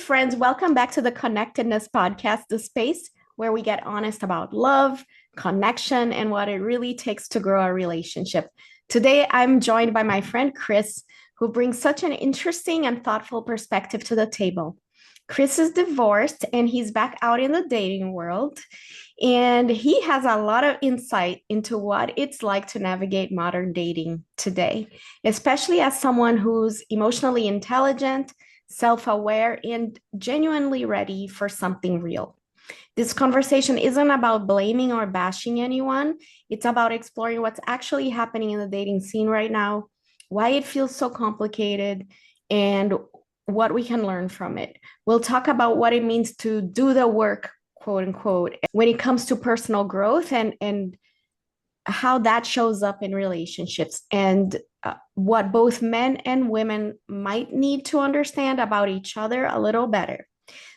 friends. Welcome back to the Connectedness Podcast, the space where we get honest about love, connection, and what it really takes to grow a relationship. Today, I'm joined by my friend Chris, who brings such an interesting and thoughtful perspective to the table. Chris is divorced and he's back out in the dating world. And he has a lot of insight into what it's like to navigate modern dating today, especially as someone who's emotionally intelligent, self-aware, and genuinely ready for something real. This conversation isn't about blaming or bashing anyone. It's about exploring what's actually happening in the dating scene right now, why it feels so complicated, and what we can learn from it. We'll talk about what it means to do the work, quote unquote, when it comes to personal growth and how that shows up in relationships and what both men and women might need to understand about each other a little better.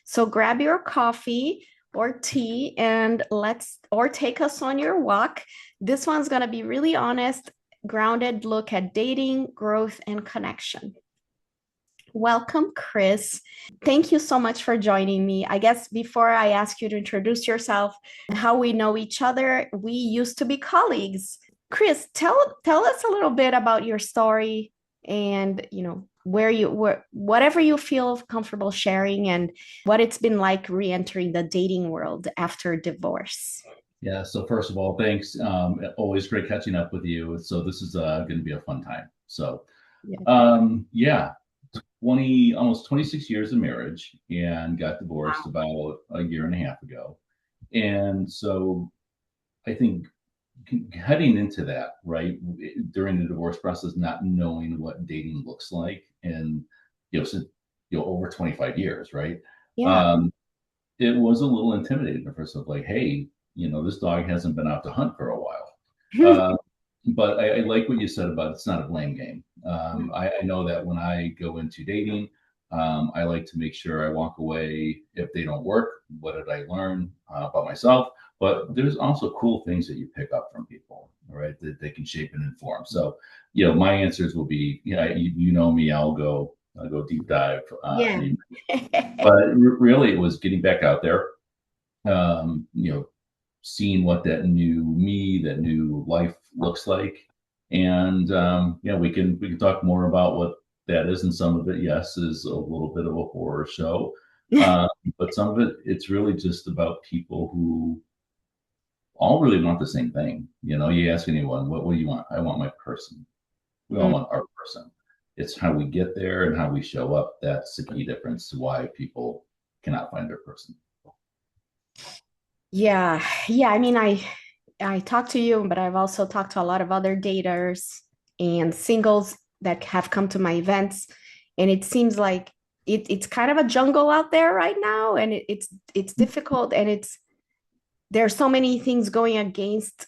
So grab your coffee or tea and take us on your walk. This one's going to be really honest, grounded look at dating, growth, and connection. Welcome, Chris. Thank you so much for joining me. I guess before I ask you to introduce yourself and how we know each other, we used to be colleagues. Chris, tell us a little bit about your story and, whatever you feel comfortable sharing and what it's been like re-entering the dating world after divorce. Yeah. So first of all, thanks. Always great catching up with you. So this is going to be a fun time. So, yeah. Almost 26 years of marriage and got divorced about a year and a half ago. And so I think heading into that, right, during the divorce process, not knowing what dating looks like and, over 25 years, right? Yeah. It was a little intimidating at first of like, hey, this dog hasn't been out to hunt for a while. But I like what you said about it's not a blame game. I know that when I go into dating, I like to make sure I walk away if they don't work. What did I learn about myself? But there's also cool things that you pick up from people, right? That they can shape and inform. So, my answers will be, you know me, I'll go deep dive. Yeah. But really, it was getting back out there. Seeing what that new me, that new life looks like. And we can talk more about what that is. And some of it, yes, is a little bit of a horror show. But some of it, it's really just about people who all really want the same thing. You ask anyone, what do you want? I want my person. We all want our person. It's how we get there and how we show up. That's the key difference to why people cannot find their person. Yeah. I mean, I talked to you, but I've also talked to a lot of other daters and singles that have come to my events, and it seems like it's kind of a jungle out there right now, and it's difficult, and there's so many things going against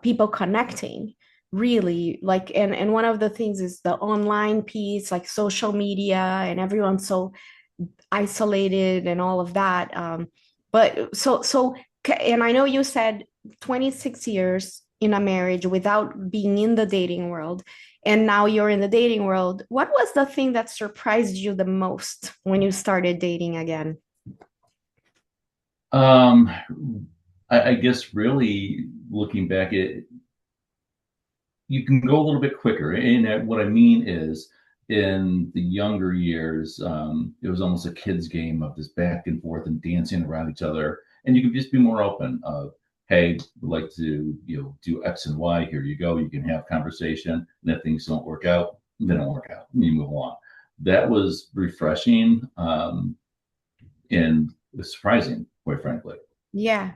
people connecting, really. Like, and one of the things is the online piece, like social media, and everyone's so isolated and all of that. But and I know you said 26 years in a marriage without being in the dating world, and now you're in the dating world. What was the thing that surprised you the most when you started dating again? I guess really looking back, you can go a little bit quicker. And what I mean is, in the younger years, it was almost a kid's game of this back and forth and dancing around each other. And you could just be more open of, hey, we'd like to do X and Y. Here you go. You can have conversation. And if things don't work out, they don't work out. You move along. That was refreshing and it was surprising, quite frankly. Yeah,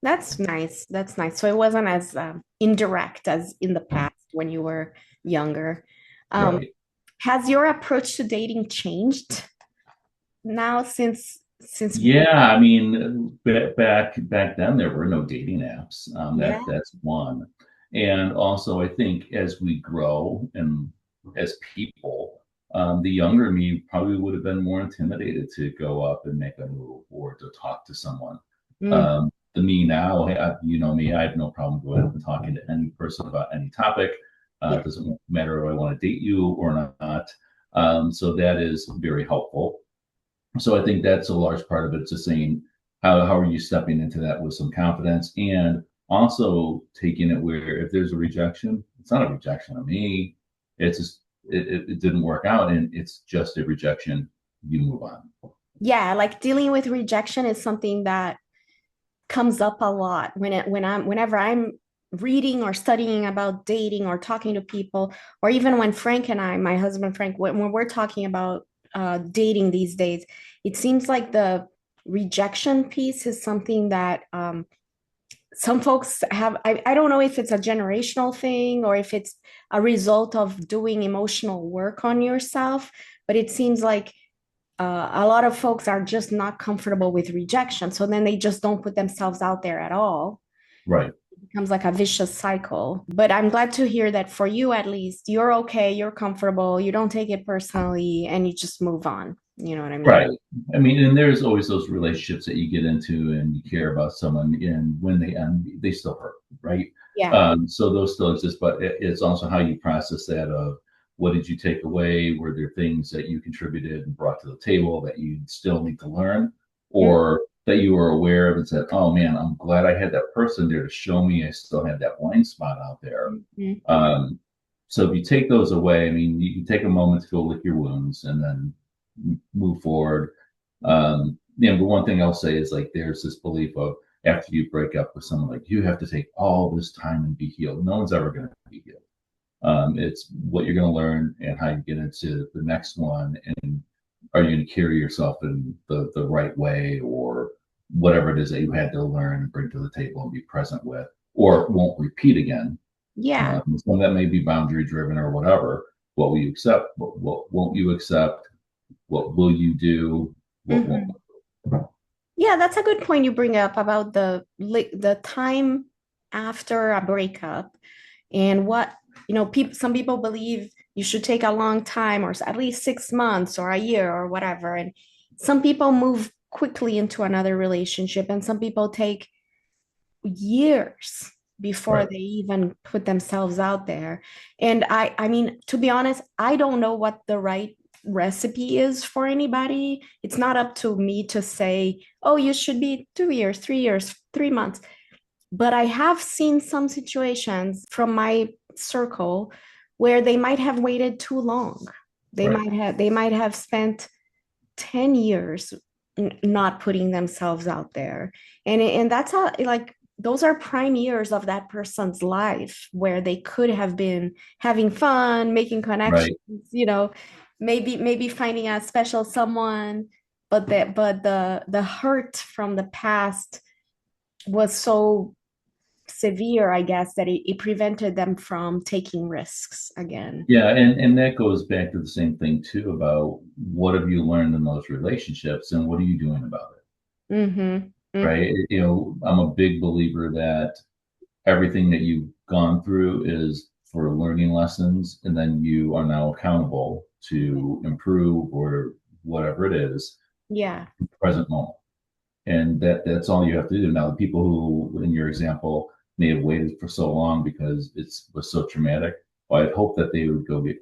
that's nice. That's nice. So it wasn't as indirect as in the past when you were younger. Right. Has your approach to dating changed now since? Yeah, I mean, back then there were no dating apps. Yeah. That's one, and also I think as we grow and as people, the younger me probably would have been more intimidated to go up and make a move or to talk to someone. The me now, me, I have no problem going up and talking to any person about any topic. It doesn't matter if I want to date you or not. So that is very helpful. So I think that's a large part of it. It's just saying how are you stepping into that with some confidence, and also taking it where if there's a rejection, it's not a rejection of me. It's just it didn't work out, and it's just a rejection. You move on. Yeah, like dealing with rejection is something that comes up a lot whenever I'm reading or studying about dating or talking to people, or even when Frank and I, my husband Frank, when we're talking about dating these days, it seems like the rejection piece is something that some folks have. I don't know if it's a generational thing or if it's a result of doing emotional work on yourself, but it seems like a lot of folks are just not comfortable with rejection. So then they just don't put themselves out there at all. Right. It becomes like a vicious cycle. But I'm glad to hear that for you, at least, you're okay, you're comfortable, you don't take it personally, and you just move on. You know what I mean? Right. I mean, and there's always those relationships that you get into and you care about someone, and when they end, they still hurt, right? Yeah. So those still exist, but it's also how you process that of what did you take away? Were there things that you contributed and brought to the table that you still need to learn, or that you were aware of and said, "Oh man, I'm glad I had that person there to show me I still had that blind spot out there." Mhm. Um, so if you take those away, I mean, you can take a moment to go lick your wounds and then move forward. The one thing I'll say is like there's this belief of after you break up with someone, like you have to take all this time and be healed. No one's ever going to be healed. It's what you're going to learn and how you get into the next one, and are you going to carry yourself in the right way, or whatever it is that you had to learn and bring to the table and be present with, or won't repeat again. Yeah. Some of that may be boundary driven or whatever. What will you accept? What won't you accept? What will you do? What won't? Mhm. Yeah, that's a good point you bring up about the time after a breakup and what, people, some people believe you should take a long time or at least 6 months or a year or whatever. And some people move quickly into another relationship, and some people take years before Right. they even put themselves out there. And I mean, to be honest, I don't know what the right recipe is for anybody. It's not up to me to say, oh, you should be 2 years, 3 years, 3 months. But I have seen some situations from my circle where they might have waited too long. Right. They might have spent 10 years not putting themselves out there. And that's how, like, those are prime years of that person's life where they could have been having fun, making connections, Right. maybe finding a special someone, but the hurt from the past was so severe, I guess, that it prevented them from taking risks again. Yeah, and that goes back to the same thing too about what have you learned in those relationships and what are you doing about it, Mm-hmm. Mm-hmm. right? I'm a big believer that everything that you've gone through is for learning lessons, and then you are now accountable to improve or whatever it is Yeah. in the present moment. And that's all you have to do. Now, the people who, in your example, may have waited for so long because it was so traumatic, well, I'd hope that they would go get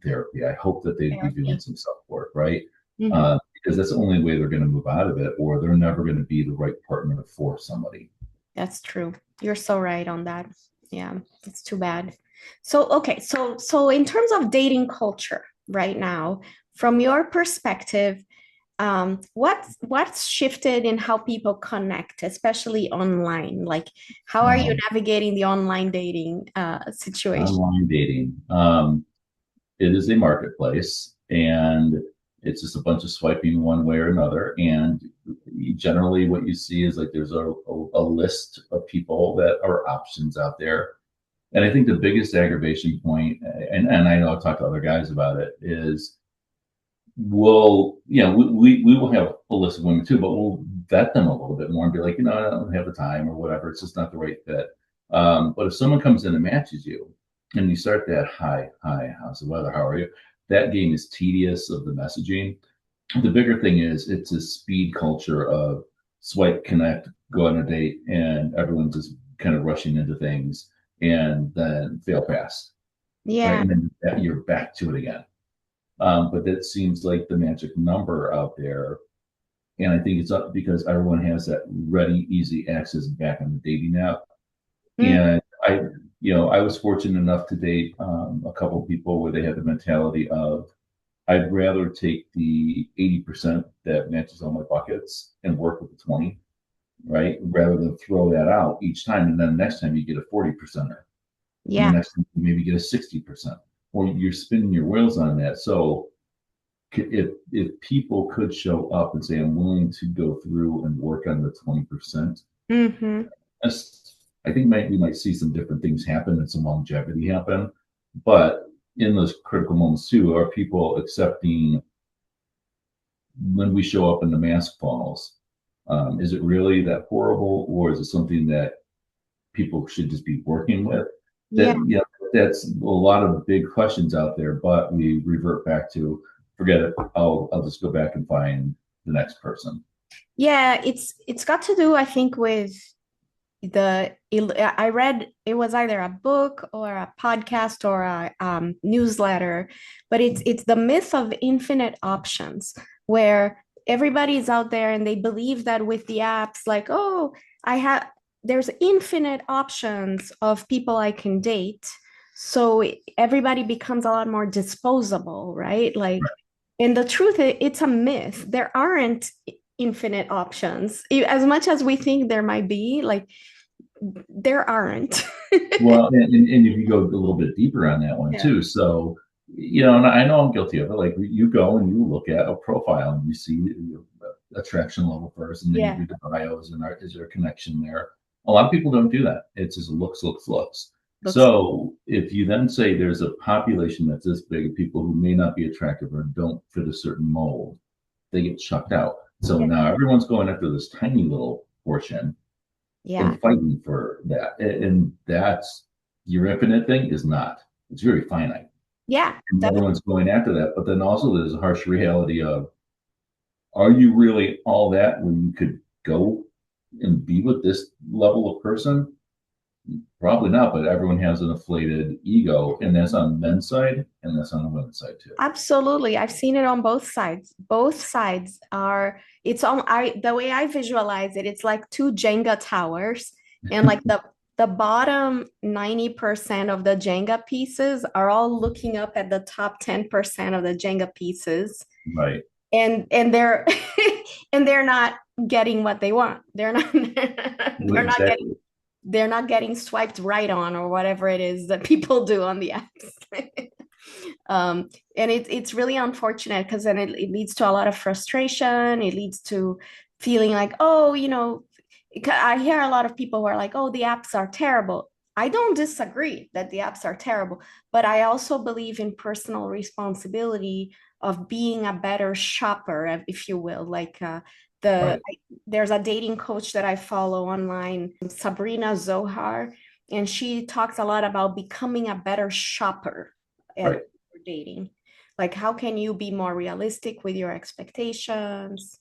therapy. I hope that they'd be doing Therapy. some self work, right? Mm-hmm. Because that's the only way they're going to move out of it, or they're never going to be the right partner for somebody. That's true. You're so right on that. Yeah, it's too bad. So, okay, so in terms of dating culture right now, from your perspective, what's shifted in how people connect, especially online? Like, how are you Um, navigating the online dating situation? Online dating. It is a marketplace, and it's just a bunch of swiping one way or another. And generally, what you see is like there's a list of people that are options out there. And I think the biggest aggravation point, and I know I've talked to other guys about it, is we will have a list of women too, but we'll vet them a little bit more and be like, I don't have the time or whatever. It's just not the right fit. But if someone comes in and matches you, and you start that hi, how's the weather? How are you? That game is tedious of the messaging. The bigger thing is it's a speed culture of swipe, connect, go on a date, and everyone's just kind of rushing into things and then fail fast, right? Yeah. And then you're back to it again. But that seems like the magic number out there. And I think it's up because everyone has that ready, easy access back on the dating app. Mm, And I was fortunate enough to date a couple of people where they had the mentality of, I'd rather take the 80% that matches all my buckets and work with the 20, right? Rather than throw that out each time. And then next time you get a 40%er. And the yeah. next time you maybe get a 60%. Or you're spinning your wheels on that. So if people could show up and say, I'm willing to go through and work on the 20%, Hmm. I think we might see some different things happen and some longevity happen. But in those critical moments too, are people accepting when we show up and the mask falls? Is it really that horrible, or is it something that people should just be working with? Yeah. That that's a lot of big questions out there, but we revert back to forget it. I'll just go back and find the next person. Yeah, it's got to do, I think, with I read it was either a book or a podcast or a newsletter, but it's the myth of infinite options where everybody's out there and they believe that with the apps, like, oh, I have there's infinite options of people I can date. So everybody becomes a lot more disposable, right? Like, and the truth, it's a myth. There aren't infinite options. As much as we think there might be, like, there aren't. Well, and if you go a little bit deeper on that one Yeah. too, so and I know I'm guilty of it. Like you go and you look at a profile and you see the attraction level first, and then you Yeah. read the bios and is there a connection there? A lot of people don't do that. It's just looks, looks, looks. Looks. So if you then say there's a population that's this big of people who may not be attractive or don't fit a certain mold, they get chucked out. So Yeah. now everyone's going after this tiny little portion Yeah. and fighting for that. And that's your infinite thing is not. It's very finite. Yeah. And everyone's going after that. But then also there's a harsh reality of, are you really all that when you could go and be with this level of person? Probably not, but everyone has an inflated ego, and that's on the men's side and that's on the women's side too. Absolutely. I've seen it on both sides. Both sides are, it's on, the way I visualize it, it's like two Jenga towers, and like the bottom 90% of the Jenga pieces are all looking up at the top 10% of the Jenga pieces. Right. And they're and they're not getting what they want. They're not Well, they're not getting exactly. they're not getting swiped right on or whatever it is that people do on the apps. And it's really unfortunate because then it leads to a lot of frustration. It leads to feeling like, oh, I hear a lot of people who are like, oh, the apps are terrible. I don't disagree that the apps are terrible, but I also believe in personal responsibility of being a better shopper, if you will. Like Right. there's a dating coach that I follow online, Sabrina Zohar, and she talks a lot about becoming a better shopper at Right. dating. Like, how can you be more realistic with your expectations,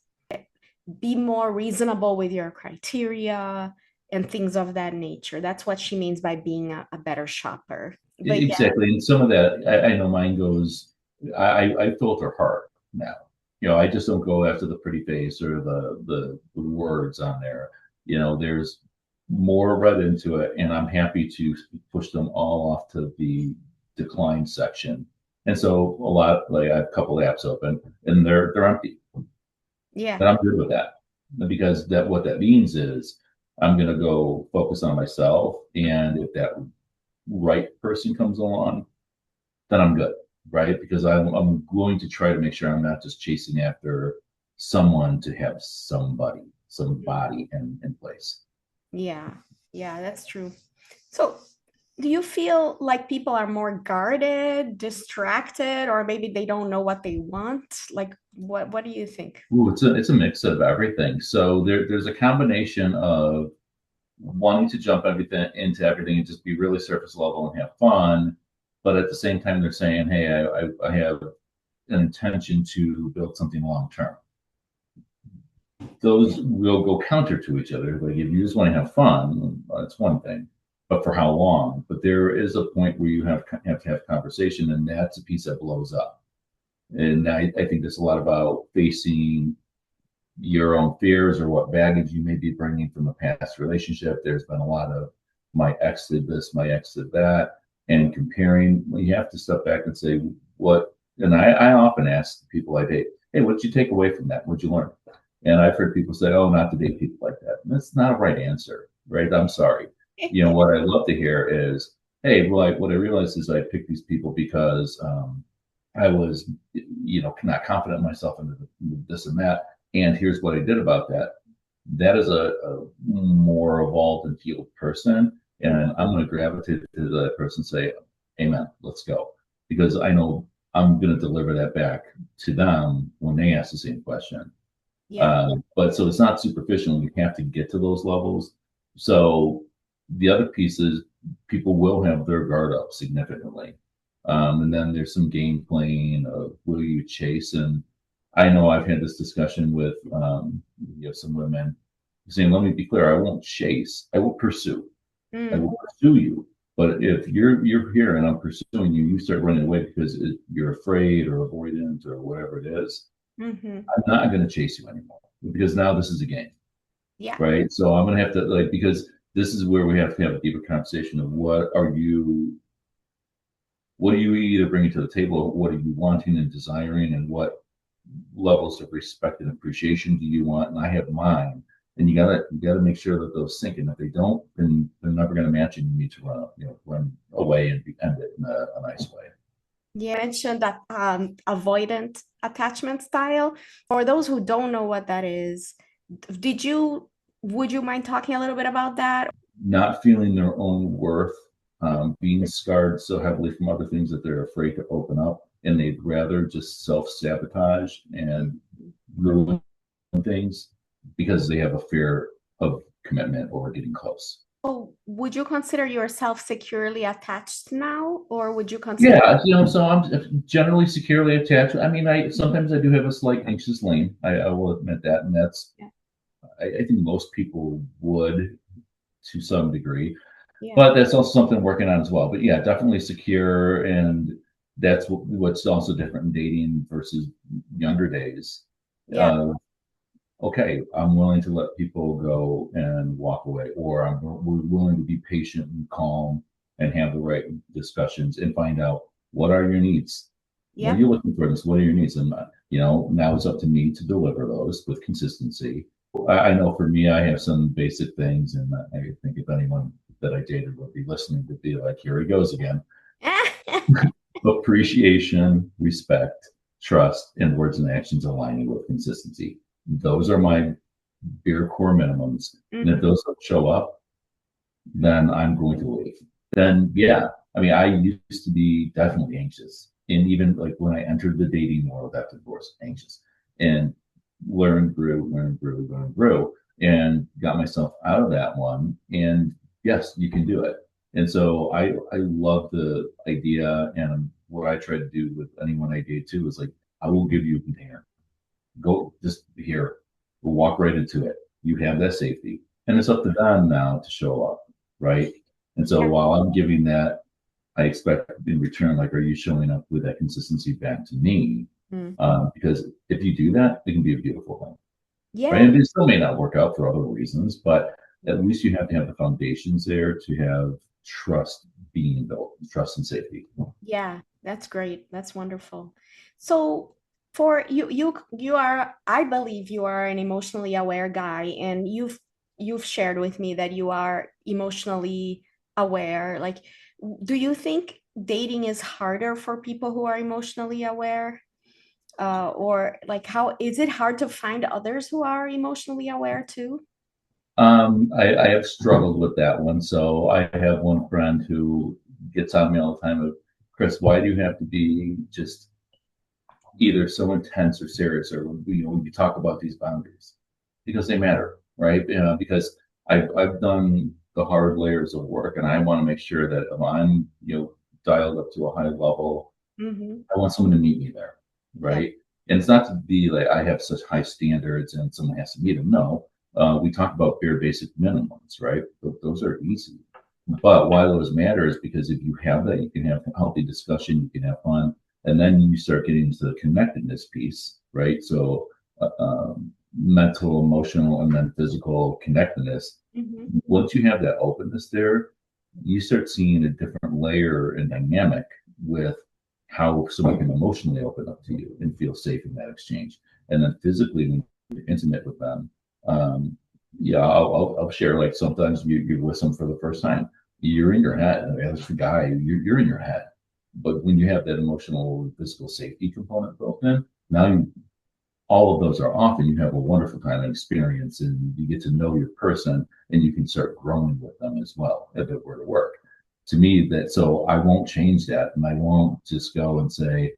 be more reasonable with your criteria, and things of that nature. That's what she means by being a better shopper. But yeah, Exactly. And some of that, I know mine goes, I filter hard now. I just don't go after the pretty face or the words on there. There's more read into it, and I'm happy to push them all off to the decline section. And so a lot, like I have a couple of apps open, and they're empty. yeah, But I'm good with that because that what that means is I'm gonna go focus on myself, and if that right person comes along, then I'm good, right? Because I'm going to try to make sure I'm not just chasing after someone to have somebody in place. yeah, yeah, that's true. So, do you feel like people are more guarded, distracted, or maybe they don't know what they want? Like, what do you think? Ooh, it's a mix of everything. So there's a combination of wanting to jump everything into everything and just be really surface level and have fun, but at the same time they're saying, hey, I have an intention to build something long term. Those will go counter to each other. Like if you just want to have fun, that's one thing, but for how long? But there is a point where you have to have conversation, and that's a piece that blows up. And I think there's a lot about facing your own fears or what baggage you may be bringing from a past relationship. There's been a lot of my ex did this, my ex did that, and comparing. Well, you have to step back and say what. And I often ask people I date, hey, what did you take away from that? What'd you learn? And I've heard people say, oh, not to date people like that. And that's not a right answer, right? I'm sorry. What I love to hear is, hey, well, what I realized is I picked these people because I was, not confident in myself and this and that. And here's what I did about that. That is a more evolved and healed person. And I'm going to gravitate to that person and say, amen, let's go. Because I know I'm going to deliver that back to them when they ask the same question. Yeah. But so it's not superficial. You have to get to those levels. So the other piece is people will have their guard up significantly. And then there's some game playing of will you chase? And I know I've had this discussion with some women saying, let me be clear, I won't chase, I will pursue. I will pursue you. But if you're here and I'm pursuing you, you start running away because you're afraid or avoidant or whatever it is. I'm not going to chase you anymore because now this is a game. Yeah. Right. So I'm going to have to because this is where we have to have a deeper conversation of what are you either bringing to the table? What are you wanting and desiring, and what levels of respect and appreciation do you want? And I have mine, and you gotta make sure that those sync. And if they don't, then they're never going to match, and you need to run away and end it in a nice way. You mentioned that avoidant attachment style. For those who don't know what that is, would you mind talking a little bit about that? Not feeling their own worth, being scarred so heavily from other things that they're afraid to open up, and they'd rather just self-sabotage and ruin things because they have a fear of commitment or getting close. So would you consider yourself securely attached now, or would you consider? Yeah, so I'm generally securely attached. I mean, sometimes I do have a slight anxious lane. I will admit that, and that's I think most people would to some degree. But that's also something I'm working on as well. But yeah, definitely secure, and that's what's also different in dating versus younger days. Okay, I'm willing to let people go and walk away, or we're willing to be patient and calm and have the right discussions and find out what are your needs. What are you looking for? What are your needs? And now it's up to me to deliver those with consistency. I know for me, I have some basic things, and I think if anyone that I dated would be listening to be like, here he goes again. Appreciation, respect, trust, and words and actions aligning with consistency. Those are my bare core minimums. And if those don't show up, then I'm going to leave. Then, I mean, I used to be definitely anxious. And even like when I entered the dating world after divorce, anxious. And grew, and got myself out of that one. And yes, you can do it. And so I love the idea, and what I try to do with anyone I date too is like, I will give you a container. Go just here, we'll walk right into it. You have that safety, and it's up to them now to show up, right? And so while I'm giving that, I expect in return, like, are you showing up with that consistency back to me? Because if you do that, it can be a beautiful thing. Yeah. Right? And it still may not work out for other reasons, but at least you have to have the foundations there to have trust being built, trust and safety. Yeah, that's great. That's wonderful. So for you are, I believe you are an emotionally aware guy, and you've shared with me that you are emotionally aware. Like, do you think dating is harder for people who are emotionally aware? Or like, how is it hard to find others who are emotionally aware too? I have struggled with that one. So I have one friend who gets on me all the time of, Chris, why do you have to be just either so intense or serious, or when you talk about these boundaries? Because they matter, right? Because I've done the hard layers of work, and I want to make sure that if I'm dialed up to a high level, I want someone to meet me there, right? And it's not to be like I have such high standards and someone has to meet them. No, we talk about bare basic minimums, right? Those are easy. But why those matter is because if you have that, you can have healthy discussion, you can have fun, and then you start getting into the connectedness piece, right? So mental, emotional, and then physical connectedness. Mm-hmm. Once you have that openness there, you start seeing a different layer and dynamic with how someone can emotionally open up to you and feel safe in that exchange. And then physically, when you're intimate with them, um, yeah, I'll share, like, sometimes you're with them for the first time. You're in your head. I mean, as the guy, you're in your head. But when you have that emotional, physical safety component built in, now all of those are off, and you have a wonderful kind of experience, and you get to know your person, and you can start growing with them as well if it were to work. To me, that so I won't change that, and I won't just go and say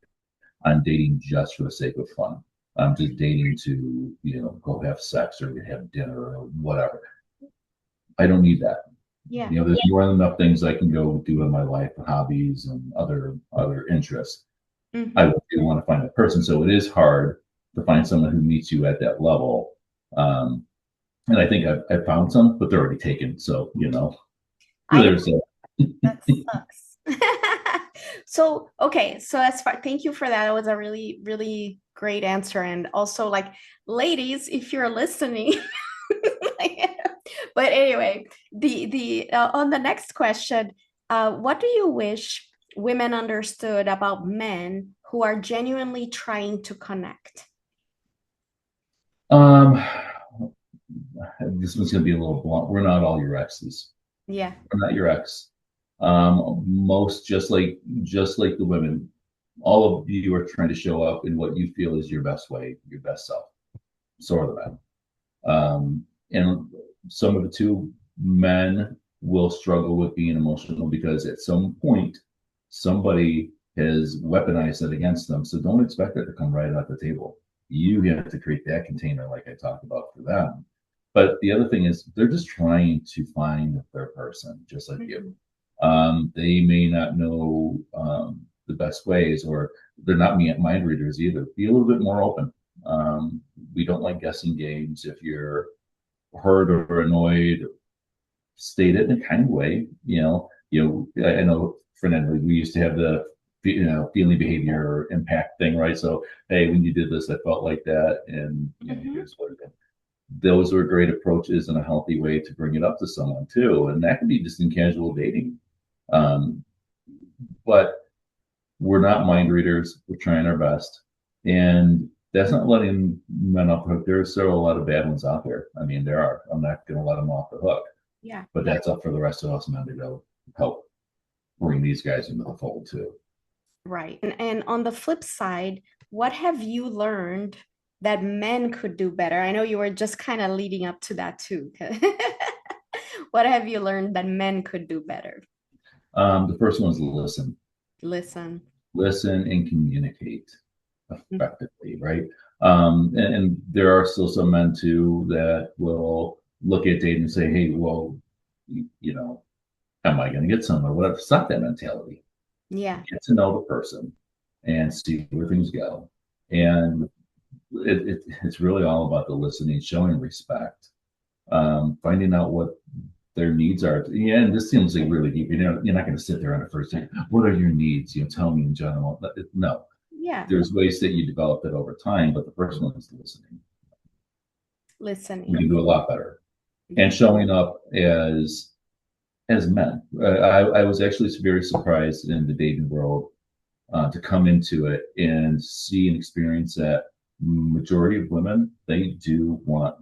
I'm dating just for the sake of fun. I'm just dating to, go have sex or have dinner or whatever. I don't need that. Yeah. There's more than enough things I can go do in my life, hobbies and other interests. Mm-hmm. I do want to find a person, so it is hard to find someone who meets you at that level. And I think I've found some, but they're already taken. So, there's that sucks. So, okay. So thank you for that. It was a really, really great answer. And also, like, ladies, if you're listening, but anyway, the on the next question, what do you wish women understood about men who are genuinely trying to connect? This one's going to be a little blunt. We're not all your exes. Yeah. We're not your ex. Most, just like the women, all of you are trying to show up in what you feel is your best way, your best self. So are the men. And some of the two men will struggle with being emotional because at some point somebody has weaponized it against them. So don't expect it to come right at the table. You have to create that container, like I talked about, for them. But the other thing is, they're just trying to find their person, just like you. They may not know the best ways, or they're not mind readers either. Be a little bit more open. We don't like guessing games. If you're hurt or annoyed, state it in a kind way. I know, Fernando, we used to have the feeling, behavior, impact thing, right? So, hey, when you did this, I felt like that, and here's what it is. Those are great approaches and a healthy way to bring it up to someone too, and that can be just in casual dating. But we're not mind readers. We're trying our best, and that's not letting men off the hook. There's still a lot of bad ones out there. I mean, there are. I'm not going to let them off the hook. Yeah. But that's up for the rest of us men to go help bring these guys into the fold too. Right. And on the flip side, what have you learned that men could do better? I know you were just kind of leading up to that too. What have you learned that men could do better? The first one is listen. Listen and communicate effectively, right? And there are still some men too that will look at dating and say, hey, well, am I going to get somewhere? Whatever. It's not that mentality. Yeah. Get to know the person and see where things go. And it's really all about the listening, showing respect, finding out what their needs are. Yeah, and this seems like really deep. You're not going to sit there on the first day. What are your needs? Tell me in general. No. Yeah. There's ways that you develop it over time, but the first one is listening. We can do a lot better. And showing up as men. I was actually very surprised in the dating world to come into it and see and experience that majority of women, they do want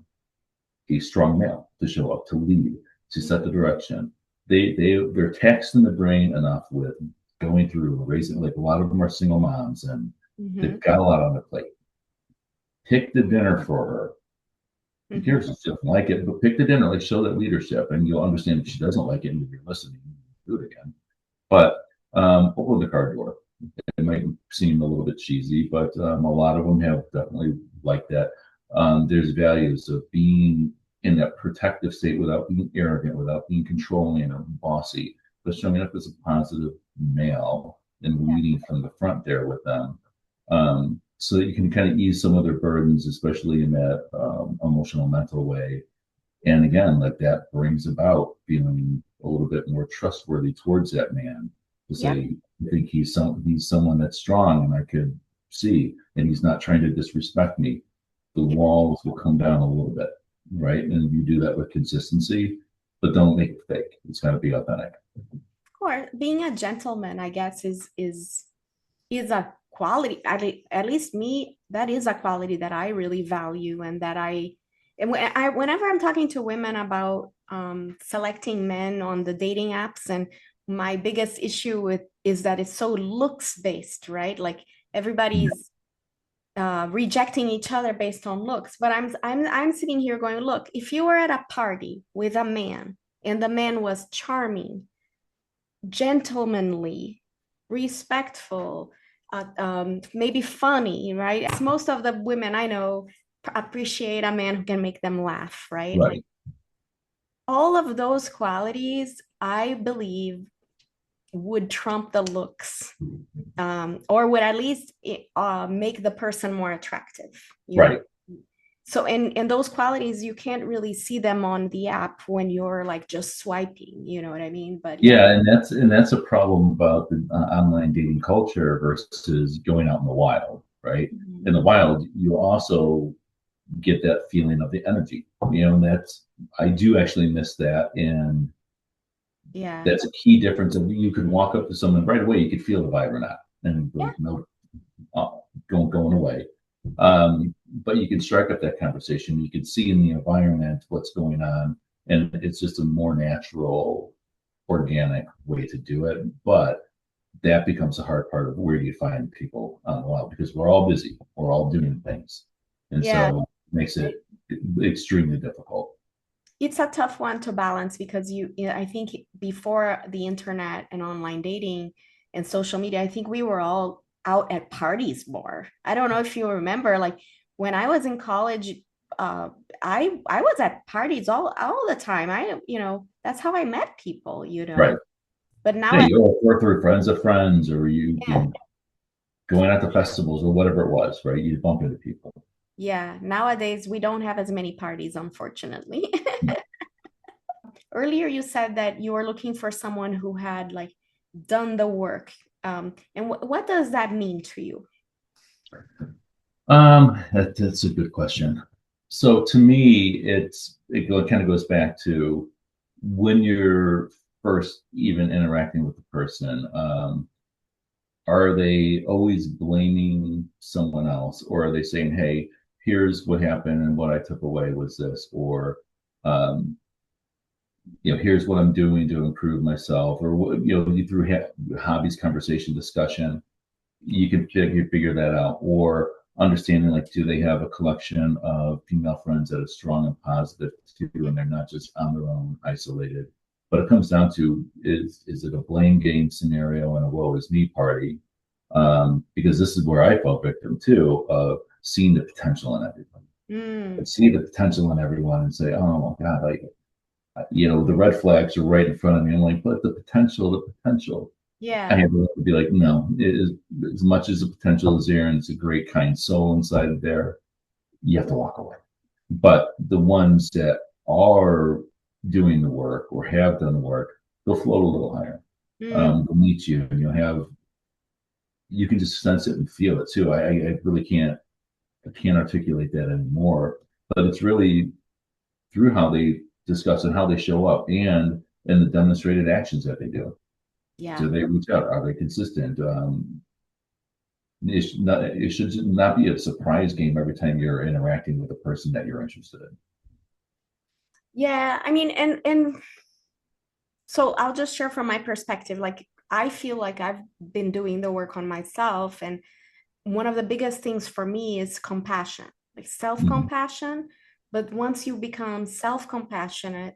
a strong male to show up, to lead, to set the direction. They're taxed in the brain enough with going through raising, like a lot of them are single moms, and they've got a lot on their plate. Pick the dinner for her. Who cares if she doesn't like it, but pick the dinner, like, show that leadership, and you'll understand if she doesn't like it, and if you're listening, do it again. But open the car door. It might seem a little bit cheesy, but a lot of them have definitely like that. There's values of being in that protective state without being arrogant, without being controlling or bossy, but showing up as a positive male and leading from the front there with them. So that you can kind of ease some of their burdens, especially in that emotional, mental way. And again, like, that brings about feeling a little bit more trustworthy towards that man, to say, I think he's someone that's strong and I could see, and he's not trying to disrespect me. the walls will come down a little bit, right? And you do that with consistency, but don't make it fake. It's got to be authentic. Of course, being a gentleman, I guess, is a quality. At least me, that is a quality that I really value, and that whenever I'm talking to women about selecting men on the dating apps, and my biggest issue with is that it's so looks based, right? Like everybody's rejecting each other based on looks. But I'm sitting here going, look, if you were at a party with a man and the man was charming, gentlemanly, respectful, maybe funny, right? As most of the women I know appreciate a man who can make them laugh, right? Like Right. all of those qualities, I believe, would trump the looks, or would at least make the person more attractive, you know? Right. So and those qualities, you can't really see them on the app when you're like just swiping, you know what I mean? But yeah. Yeah, and that's a problem about the online dating culture versus going out in the wild, right? Mhm. In the wild, you also get that feeling of the energy, and I do actually miss that, and Yeah. that's a key difference. And you could walk up to someone right away, you could feel the vibe or not, and Yeah. there's no going away. But you can strike up that conversation. You can see in the environment what's going on, and it's just a more natural, organic way to do it. But that becomes the hard part of where do you find people on the wild, because we're all busy, we're all doing things, and Yeah. so it makes it extremely difficult. It's a tough one to balance because I think before the internet and online dating and social media, I think we were all out at parties more. I don't know if you remember, like when I was in college, uh, I was at parties all the time. That's how I met people, you Right. know. But now, Yeah, you all work through friends of friends, or yeah, going out to festivals or whatever it was, right? You bump into people. yeah, nowadays we don't have as many parties, unfortunately. Earlier, you said that you were looking for someone who had like done the work. And what does that mean to you? That's a good question. So to me, kind of goes back to when you're first even interacting with the person. Are they always blaming someone else, or are they saying, "Hey, here's what happened, and what I took away was this," or um, here's what I'm doing to improve myself, or through hobbies, conversation, discussion, you can figure that out, or understanding, like, do they have a collection of female friends that are strong and positive too, and they're not just on their own, isolated. But it comes down to, is it a blame game scenario and a woe is me party? Because this is where I fell victim too, of seeing the potential in everyone. Mm, But see the potential in everyone and say, oh my God, like, the red flags are right in front of me. I'm like, but the potential. I yeah, have to be like, no, it is, as much as the potential is there and it's a great, kind soul inside of there, you have to walk away. But the ones that are doing the work or have done the work, they'll float a little higher. mm, They'll meet you, and you can just sense it and feel it too. I really can't articulate that anymore. But it's really through how they discuss and how they show up, and in the demonstrated actions that they do. yeah. Do they reach out? Are they consistent? It should not be a surprise game every time you're interacting with a person that you're interested in. Yeah, I mean, and so I'll just share from my perspective. Like, I feel like I've been doing the work on myself, and one of the biggest things for me is compassion, like Mhm. self-compassion. But once you become self-compassionate,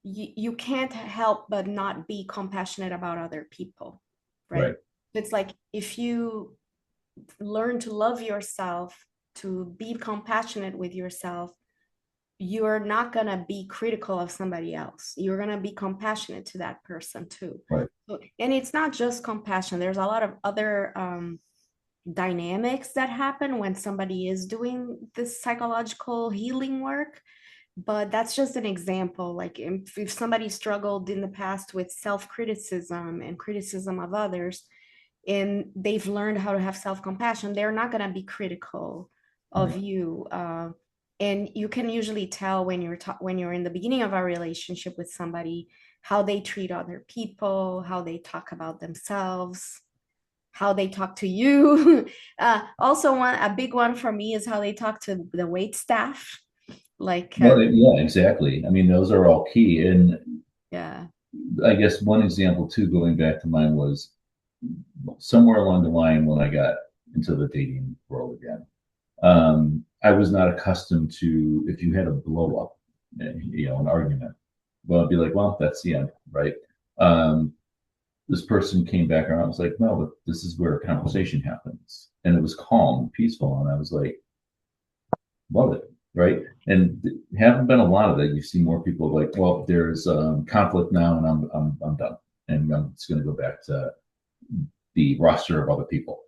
you can't help but not be compassionate about other people, right? Right. It's like if you learn to love yourself, to be compassionate with yourself, you're not going to be critical of somebody else. You're going to be compassionate to that person too. Right. And it's not just compassion, there's a lot of other dynamics that happen when somebody is doing this psychological healing work. But that's just an example. Like if somebody struggled in the past with self-criticism and criticism of others, and they've learned how to have self-compassion, they're not going to be critical of Right. you. And you can usually tell when when you're in the beginning of a relationship with somebody, how they treat other people, how they talk about themselves, how they talk to you. Also, a big one for me is how they talk to the wait staff. Like, Well, yeah, exactly. I mean, those are all key. And yeah. I guess one example too, going back to mine, was somewhere along the line when I got into the dating world again. I was not accustomed to, if you had a blow up, an argument. Well, I'd be like, well, that's the end, right? Um, this person came back around. I was like, no, but this is where a conversation happens, and it was calm, peaceful, and I was like, love it, right? And haven't been a lot of that. You see more people like, well, there's conflict now, and I'm done, and I'm just going to go back to the roster of other people.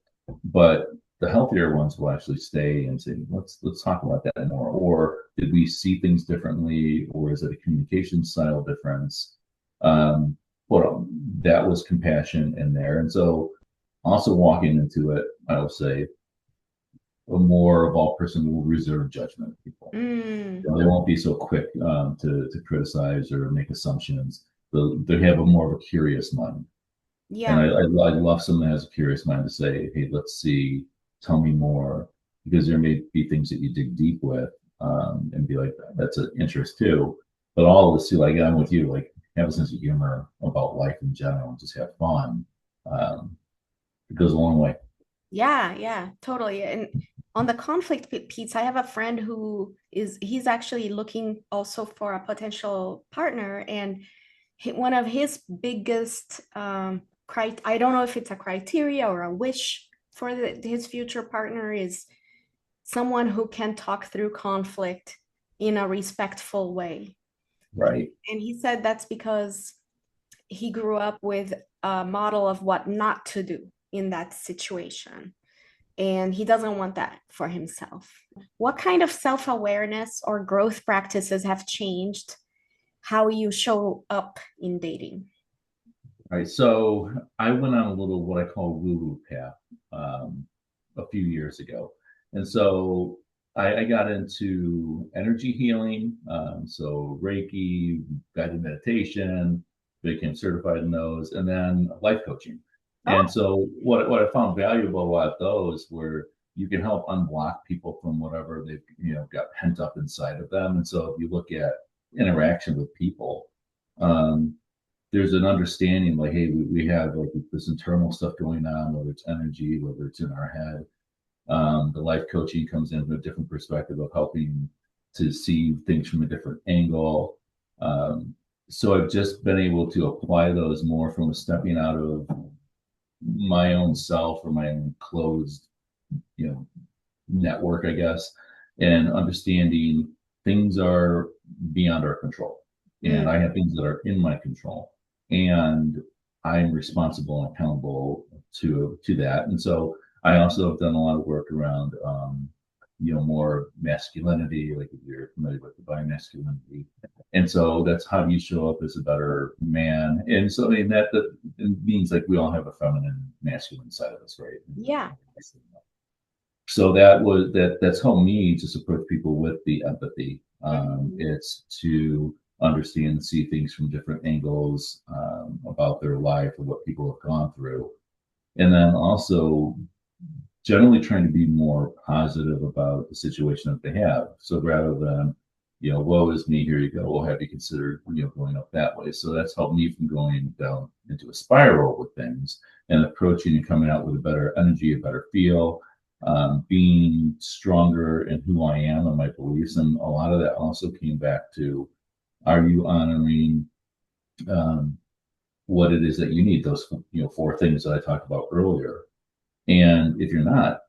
But the healthier ones will actually stay and say, let's talk about that more. Or did we see things differently, or is it a communication style difference? But that was compassion in there. And so also walking into it, I will say a more evolved person will reserve judgment of people. They won't be so quick to criticize or make assumptions. They have a more of a curious mind. Yeah. And I love someone that has a curious mind to say, hey, let's see, tell me more, because there may be things that you dig deep with, and be like, that's an interest too. But all of us too, like I'm with you, like have a sense of humor about life in general and just have fun. It goes a long way. Yeah, totally. And on the conflict piece, I have a friend he's actually looking also for a potential partner. And one of his biggest, I don't know if it's a criteria or a wish for his future partner, is someone who can talk through conflict in a respectful way. Right. And he said that's because he grew up with a model of what not to do in that situation. And he doesn't want that for himself. What kind of self-awareness or growth practices have changed how you show up in dating? All right. So I went on a little what I call woo-woo path a few years ago. And so I got into energy healing, so Reiki, guided meditation, became certified in those, and then life coaching. And so what I found valuable about those were you can help unblock people from whatever they've got pent up inside of them. And so if you look at interaction with people, there's an understanding like, hey, we have like this internal stuff going on, whether it's energy, whether it's in our head. The life coaching comes in from a different perspective of helping to see things from a different angle. So I've just been able to apply those more from stepping out of my own self or my own closed, network, I guess, and understanding things are beyond our control. And I have things that are in my control, and I'm responsible and accountable to that. And so I also have done a lot of work around, more masculinity, like if you're familiar with divine masculinity. And so that's how you show up as a better man. And so I mean, that it means like we all have a feminine, masculine side of us, right? Yeah. So that's helped me just approach people with the empathy. It's to understand and see things from different angles about their life or what people have gone through. And then also generally trying to be more positive about the situation that they have. So rather than, woe is me, here you go, well, have you considered, going up that way? So that's helped me from going down into a spiral with things and approaching and coming out with a better energy, a better feel, being stronger in who I am and my beliefs. And a lot of that also came back to, are you honoring what it is that you need? Those, 4 things that I talked about earlier. And if you're not,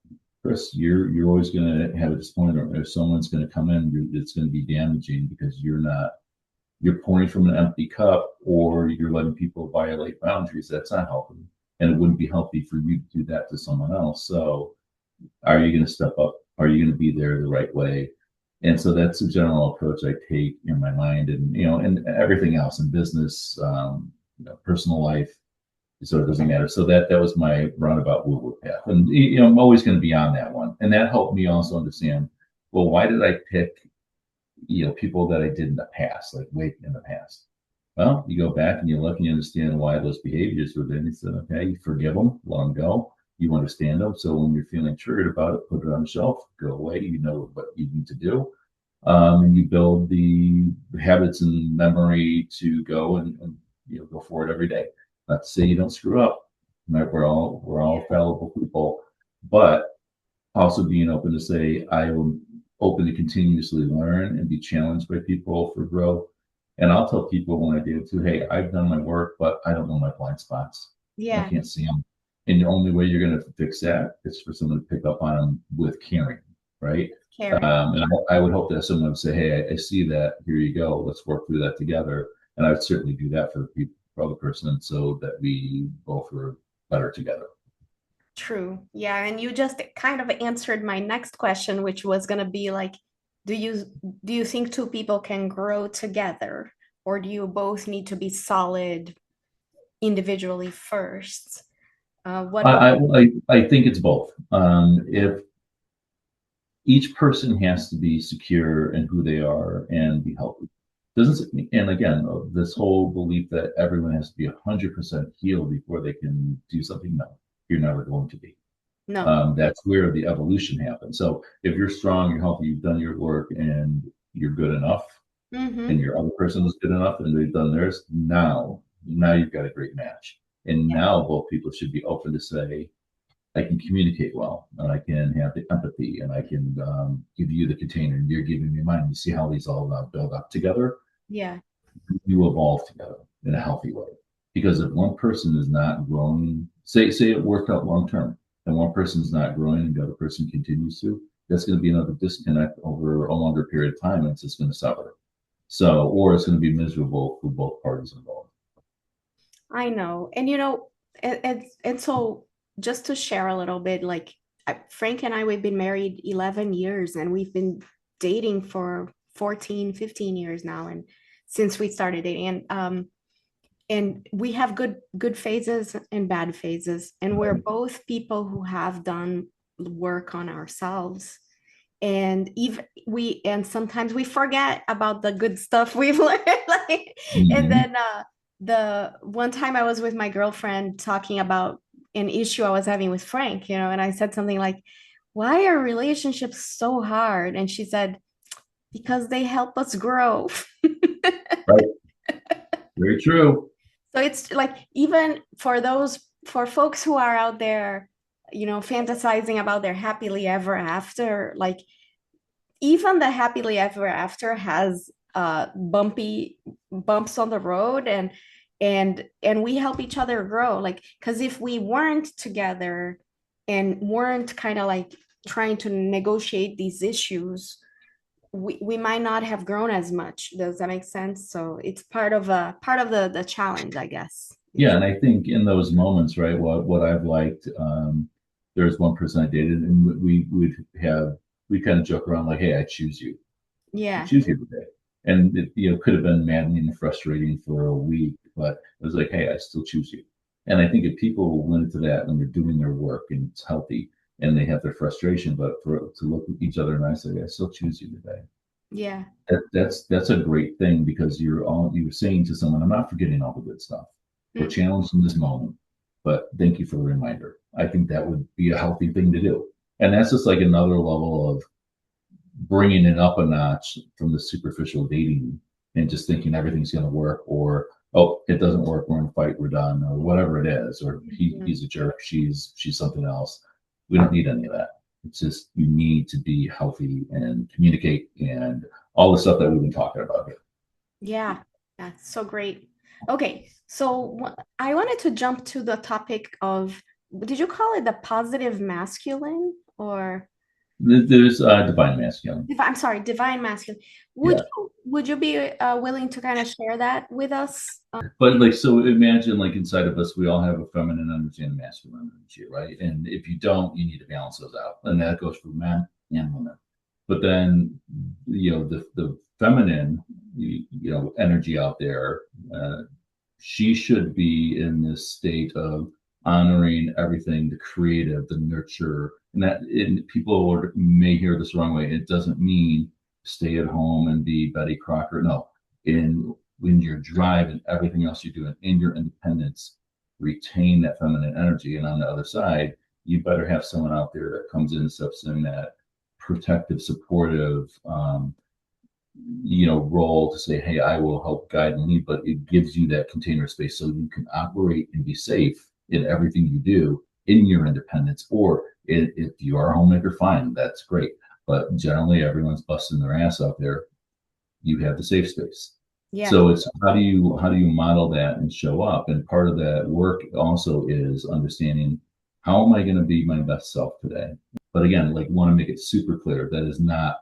Chris, you're always going to have a disappointment. If someone's going to come in, it's going to be damaging because you're pouring from an empty cup, or you're letting people violate boundaries. That's not healthy. And it wouldn't be healthy for you to do that to someone else. So are you going to step up? Are you going to be there the right way? And so that's the general approach I take in my mind, and and everything else in business, personal life. So it doesn't matter. So that was my roundabout woo-woo path, and I'm always going to be on that one, and that helped me also understand. Well, why did I pick people that I did in the past, like way in the past. Well, you go back and you look and you understand why those behaviors were there. And you said, okay, you forgive them, let them go. You understand them. So when you're feeling triggered about it, put it on the shelf, go away. You know what you need to do. And you build the habits and memory to go and go forward every day. Not to say you don't screw up. Right? We're all fallible people, but also being open to say I am open to continuously learn and be challenged by people for growth. And I'll tell people when I do it too, hey, I've done my work, but I don't know my blind spots. I Yeah. can't see them. And the only way you're going to fix that is for someone to pick up on them with caring, right? Caring. And I would hope that someone would say, hey, I see that. Here you go. Let's work through that together. And I would certainly do that for the other person so that we both are better together. True. Yeah. And you just kind of answered my next question, which was going to be like, do you do you think two people can grow together, or do you both need to be solid individually first? What would I, I, I think it's both. If each person has to be secure in who they are and be healthy. Doesn't and again this whole belief that everyone has to be 100% healed before they can do something. No, you're never going to be. no. That's where the evolution happens. So if you're strong, you're healthy, you've done your work, and you're good enough, and Mm-hmm. your other person is good enough, and they've done theirs. Now you've got a great match, and now both people should be open to say, I can communicate well, and I can have the empathy, and I can give you the container, and you're giving me mine. You see how these all build up together? Yeah. You evolve together in a healthy way. Because if one person is not growing, say it worked out long term, and one person is not growing and the other person continues to, that's going to be another disconnect over a longer period of time, and it's just going to suffer. So, or it's going to be miserable for both parties involved. I know. And and so just to share a little bit, like Frank and I, we've been married 11 years and we've been dating for 14, 15 years now. And since we started dating, and we have good phases and bad phases. And we're both people who have done work on ourselves. And even we and sometimes we forget about the good stuff we've learned. Like, and Mm-hmm. then the one time I was with my girlfriend talking about an issue I was having with Frank, and I said something like, why are relationships so hard? And she said, because they help us grow. Right. Very true. So it's like, even for folks who are out there, fantasizing about their happily ever after, like even the happily ever after has bumpy bumps on the road, and we help each other grow, like, because if we weren't together and weren't kind of like trying to negotiate these issues, we might not have grown as much. Does that make sense? So it's part of the challenge, I guess. Yeah, and I think in those moments, right, what I've liked, there's one person I dated, and we kind of joke around like, "Hey, I choose you. I Yeah. choose you today," and it could have been maddening and frustrating for a week, but it was like, "Hey, I still choose you." And I think if people went into that when they're doing their work and it's healthy and they have their frustration, but to look at each other and I say, "I still choose you today." Yeah. That's a great thing because you're saying to someone, I'm not forgetting all the good stuff. We're Mm. challenged in this moment, but thank you for the reminder. I think that would be a healthy thing to do. And that's just like another level of bringing it up a notch from the superficial dating and just thinking everything's going to work, or, oh, it doesn't work, we're in a fight, we're done, or whatever it is, or he's a jerk, she's something else. We don't need any of that. It's just you need to be healthy and communicate and all the stuff that we've been talking about here. Yeah, that's so great. Okay, so I wanted to jump to the topic of, did you call it the positive masculine, or There's divine masculine. I'm sorry, divine masculine? Would Yeah. you be willing to kind of share that with us? But like, so imagine like inside of us, we all have a feminine energy and a masculine energy, right? And if you don't, you need to balance those out. And that goes for men and women. But then, the feminine, energy out there, she should be in this state of honoring everything, the creative, the nurture. And people may hear this the wrong way. It doesn't mean stay at home and be Betty Crocker. No, in your drive and everything else you're doing, in your independence, retain that feminine energy. And on the other side, you better have someone out there that comes in and steps in that protective, supportive, role to say, hey, I will help guide and lead, but it gives you that container space so you can operate and be safe in everything you do in your independence. Or if you are a homemaker, fine, that's great. But generally, everyone's busting their ass out there. You have the safe space. Yeah. So it's how do you model that and show up? And part of that work also is understanding, how am I going to be my best self today? But again, like, want to make it super clear that is not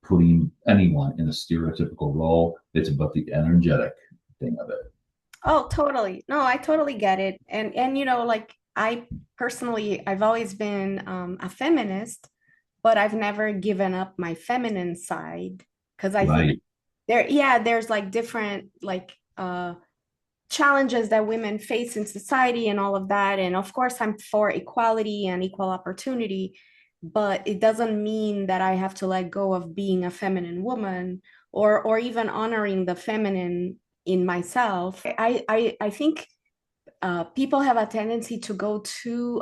putting anyone in a stereotypical role. It's about the energetic thing of it. Oh, totally. No, I totally get it. And like I personally, I've always been a feminist, but I've never given up my feminine side because I think Right. there's like different like challenges that women face in society and all of that. And of course, I'm for equality and equal opportunity, but it doesn't mean that I have to let go of being a feminine woman or even honoring the feminine in myself. I think people have a tendency to go too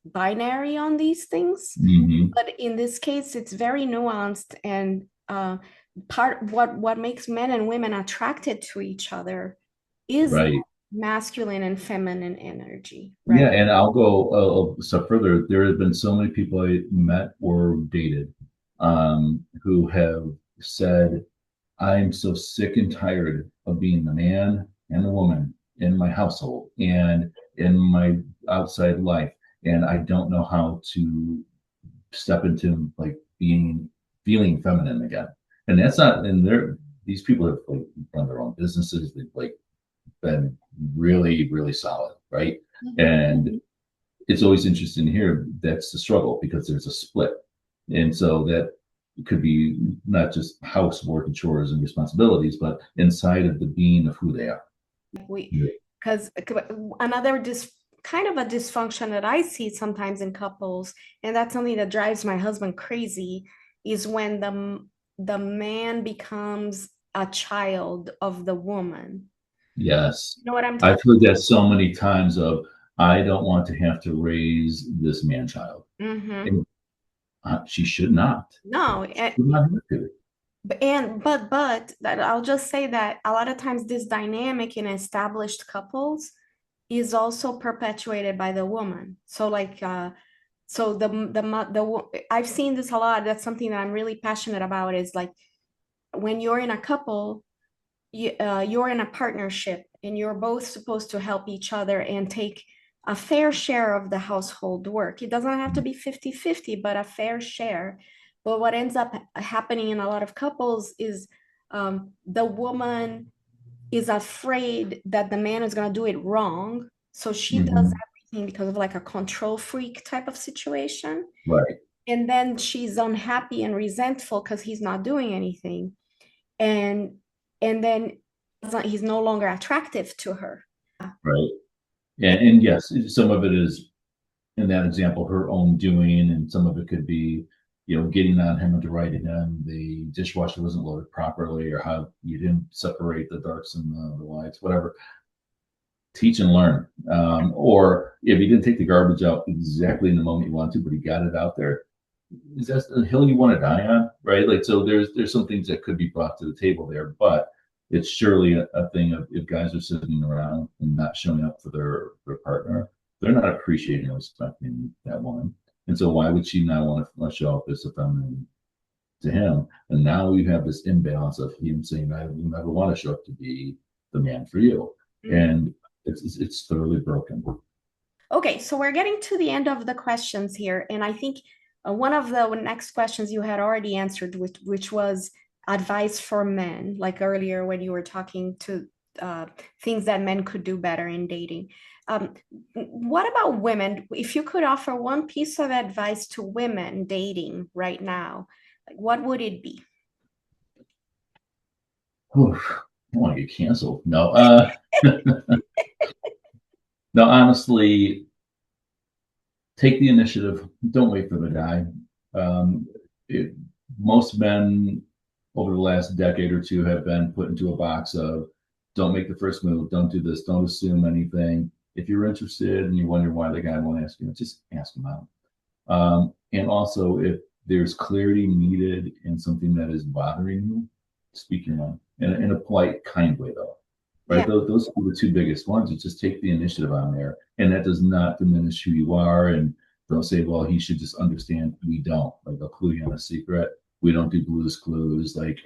binary on these things, Mm-hmm. but in this case, it's very nuanced and part what makes men and women attracted to each other is Right. masculine and feminine energy, Yeah, right? and I'll go a step further. There have been so many people I met or dated who have said, I'm so sick and tired of being the man and the woman in my household and in my outside life. And I don't know how to step into like feeling feminine again. And that's not, and these people have like run their own businesses. They've like been really, really solid, right? And it's always interesting to hear that's the struggle because there's a split. And so that could be not just housework and chores and responsibilities, but inside of the being of who they are. Because another kind of a dysfunction that I see sometimes in couples, and that's something that drives my husband crazy, is when the man becomes a child of the woman. Yes. You know what I'm I've talking heard that so many times of, I don't want to have to raise this man child. about? Mm-hmm. And she should not. No, She should not have to. but that I'll just say that a lot of times this dynamic in established couples is also perpetuated by the woman. So like so I've seen this a lot. That's something that I'm really passionate about is like when you're in a couple, you're in a partnership and you're both supposed to help each other and take a fair share of the household work. It doesn't have to be 50-50, but a fair share. But what ends up happening in a lot of couples is the woman is afraid that the man is going to do it wrong. So she does Mhm. everything because of like a control freak type of situation. Right. And then she's unhappy and resentful because he's not doing anything. And then he's no longer attractive to her. Right. And yes, some of it is, in that example, her own doing, and some of it could be, getting on him to write it in, the dishwasher wasn't loaded properly, or how you didn't separate the darks and the lights, whatever. Teach and learn. Or if he didn't take the garbage out exactly in the moment you want to, but he got it out there, is that a hill you want to die on? Right. Like, so there's some things that could be brought to the table there, but it's surely a thing of, if guys are sitting around and not showing up for their partner, they're not appreciating and respecting that woman. And so why would she not want to show up as a feminine to him? And now you have this imbalance of him saying, I never want to show up to be the man for you. And it's thoroughly broken. Okay, so we're getting to the end of the questions here. And I think one of the next questions you had already answered, which was advice for men, like earlier when you were talking to things that men could do better in dating. What about women? If you could offer one piece of advice to women dating right now, like, what would it be? Oof, I want to get canceled. No, no, honestly, take the initiative. Don't wait for the guy. Um, most men over the last decade or two have been put into a box of don't make the first move, don't do this, don't assume anything. If you're interested and you wonder why the guy won't ask you, just ask him out. And also, if there's clarity needed in something that is bothering you, speak your mind in a polite, kind way, though. Right? Yeah. Those are the two biggest ones. You just take the initiative on there, and that does not diminish who you are. And don't say, "Well, he should just understand." We don't. Like, I'll clue you on a secret. We don't do Blue's Clues. Like,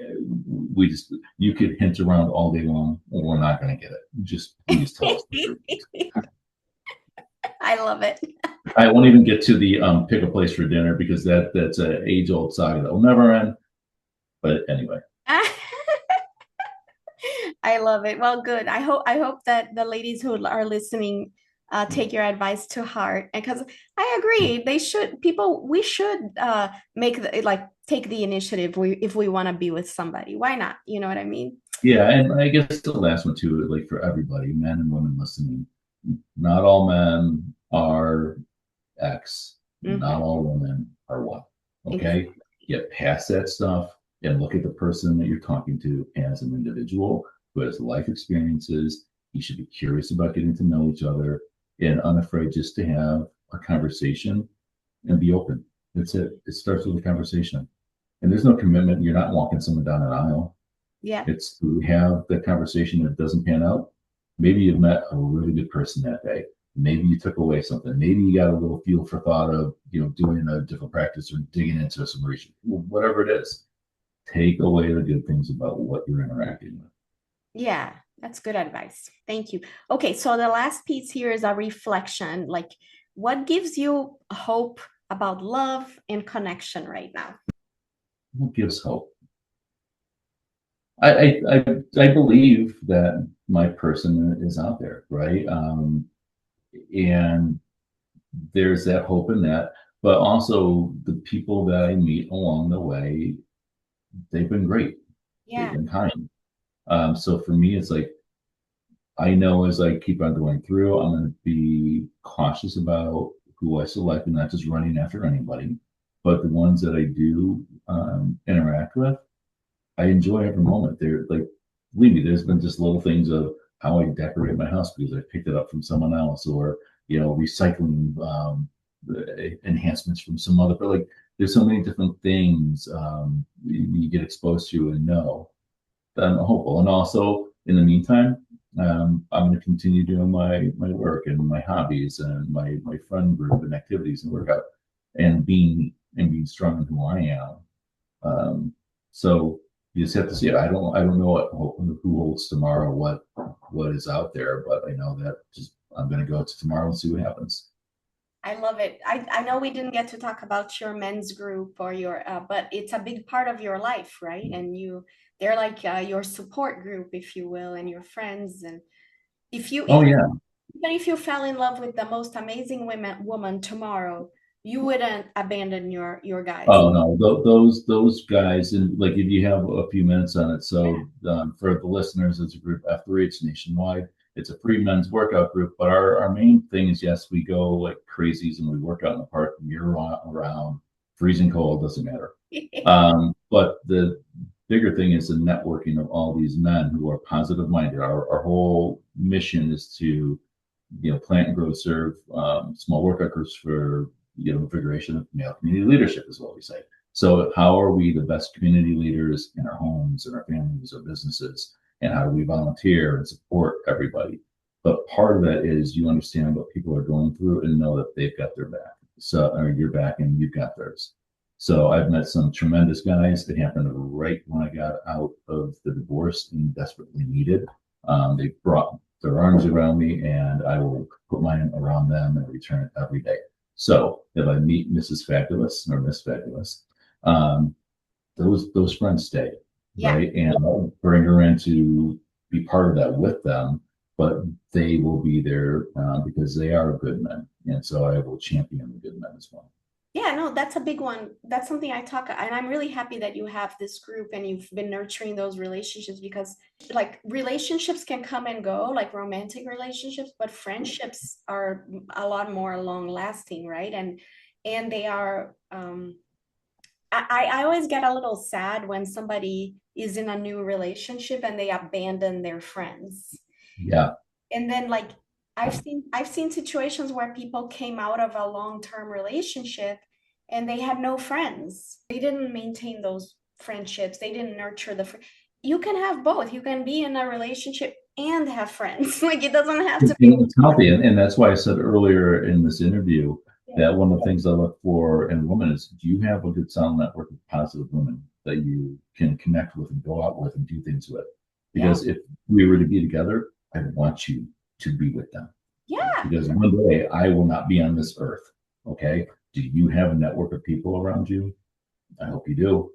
we just you could hint around all day long, and we're not going to get it. Just please tell us the truth. I love it. I won't even get to the pick a place for dinner because that's an age old saga that will never end. But anyway. I love it. Well, good. I hope that the ladies who are listening take your advice to heart. Because I agree, we should take the initiative if we want to be with somebody. Why not? You know what I mean? Yeah, and I guess the last one too, like for everybody, men and women listening, not all men are X, not all women are Y. Okay? Exactly. Get past that stuff and look at the person that you're talking to as an individual who has life experiences. You should be curious about getting to know each other and unafraid just to have a conversation and be open. That's it. It starts with a conversation. And there's no commitment. You're not walking someone down an aisle. Yeah. It's to have the conversation that doesn't pan out. Maybe you've met a really good person that day. Maybe you took away something. Maybe you got a little feel for thought of, doing a different practice or digging into some research. Whatever it is, take away the good things about what you're interacting with. Yeah, that's good advice. Thank you. Okay, so the last piece here is a reflection. Like, what gives you hope about love and connection right now? What gives hope? I believe that my person is out there, right? And there's that hope in that, but also the people that I meet along the way, they've been great. They've Yeah. been kind. So for me, it's like I know as I keep on going through, I'm going to be cautious about who I select and not just running after anybody, but the ones that I do interact with, I enjoy every moment. They're like, believe me, there's been just little things of how I decorate my house because I picked it up from someone else, or recycling enhancements from some other. But like, there's so many different things you get exposed to and know that I'm hopeful. And also, in the meantime, I'm going to continue doing my work and my hobbies and my friend group and activities and workout and being strong in who I am. So you just have to see it. I don't know who holds tomorrow, what is out there, but I know that just I'm going to go to tomorrow and see what happens. I love it. I know we didn't get to talk about your men's group or but it's a big part of your life, right? And they're like your support group, if you will, and your friends. And if you, Oh even, yeah. even if you fell in love with the most amazing woman tomorrow, you wouldn't abandon your guys. Oh no, those guys, and like if you have a few minutes on it. Yeah. So for the listeners, it's a group F3H nationwide. It's a free men's workout group, but our main thing is yes, we go like crazies and we work out in the park year round, freezing cold, doesn't matter. But the bigger thing is the networking of all these men who are positive minded. Our whole mission is to plant and grow, serve small workout groups for invigoration of male community leadership is what we say. So how are we the best community leaders in our homes and our families or businesses? And how do we volunteer and support everybody? But part of that is you understand what people are going through and know that they've got their back. So or your back and you've got theirs. So I've met some tremendous guys. It happened right when I got out of the divorce and desperately needed. They brought their arms around me, and I will put mine around them and return it every day. So if I meet Mrs. Fabulous or Miss Fabulous, um, those friends stay, Yeah. right? And I'll bring her in to be part of that with them, but they will be there because they are good men, and so I will champion the good men as well. Yeah, no, that's a big one. That's something I talk, and I'm really happy that you have this group and you've been nurturing those relationships because like relationships can come and go, like romantic relationships, but friendships are a lot more long lasting, right? And they are I always get a little sad when somebody is in a new relationship and they abandon their friends. Yeah. And then like I've seen situations where people came out of a long-term relationship and they had no friends. They didn't maintain those friendships. They didn't nurture you can have both. You can be in a relationship and have friends. Like it doesn't have to be. It's healthy. And that's why I said earlier in this interview that one of the things I look for in a woman is, do you have a good sound network of positive women that you can connect with and go out with and do things with? Yeah. Because if we were to be together, I want you to be with them. Yeah. Because one day I will not be on this earth. Okay. Do you have a network of people around you? I hope you do.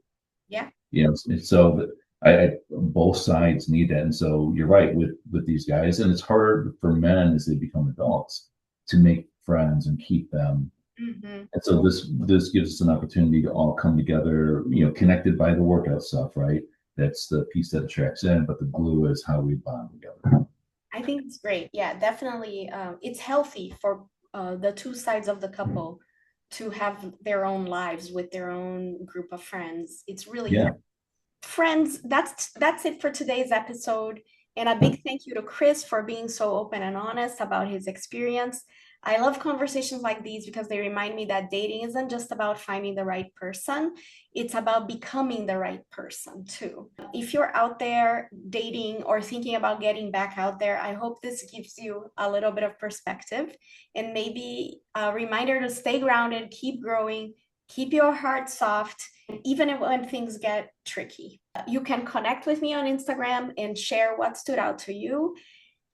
Yeah. You know, and so I both sides need that. And so you're right with these guys, and it's hard for men as they become adults to make friends and keep them. Hmm. And so this gives us an opportunity to all come together, connected by the workout stuff, right? That's the piece that attracts in, but the glue is how we bond together. I think it's great. Yeah, definitely. It's healthy for the two sides of the couple to have their own lives with their own group of friends. It's really Yeah. friends. That's it for today's episode. And a big thank you to Chris for being so open and honest about his experience. I love conversations like these because they remind me that dating isn't just about finding the right person, it's about becoming the right person too. If you're out there dating or thinking about getting back out there, I hope this gives you a little bit of perspective and maybe a reminder to stay grounded, keep growing, keep your heart soft, even when things get tricky. You can connect with me on Instagram and share what stood out to you,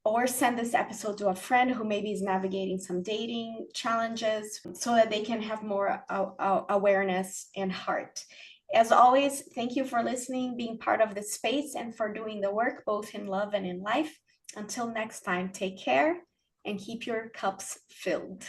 or send this episode to a friend who maybe is navigating some dating challenges so that they can have more awareness and heart. As always, thank you for listening, being part of this space, and for doing the work both in love and in life. Until next time, take care and keep your cups filled.